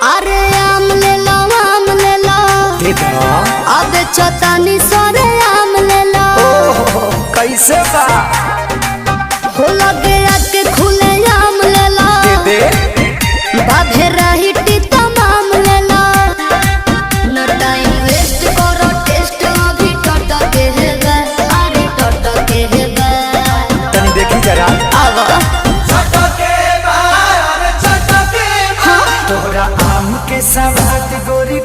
अरे आम ले लो अब चतानी सरे आम ले लो। कैसे बा हो लगे आके खुले आम ले लो बाधे रही तमाम ले लो। न टाइम वेस्ट करो टेस्ट अभी टटके है गा अरे टटके है गा तनी देखी जरा आवा तोरा आम के सवाद गोरी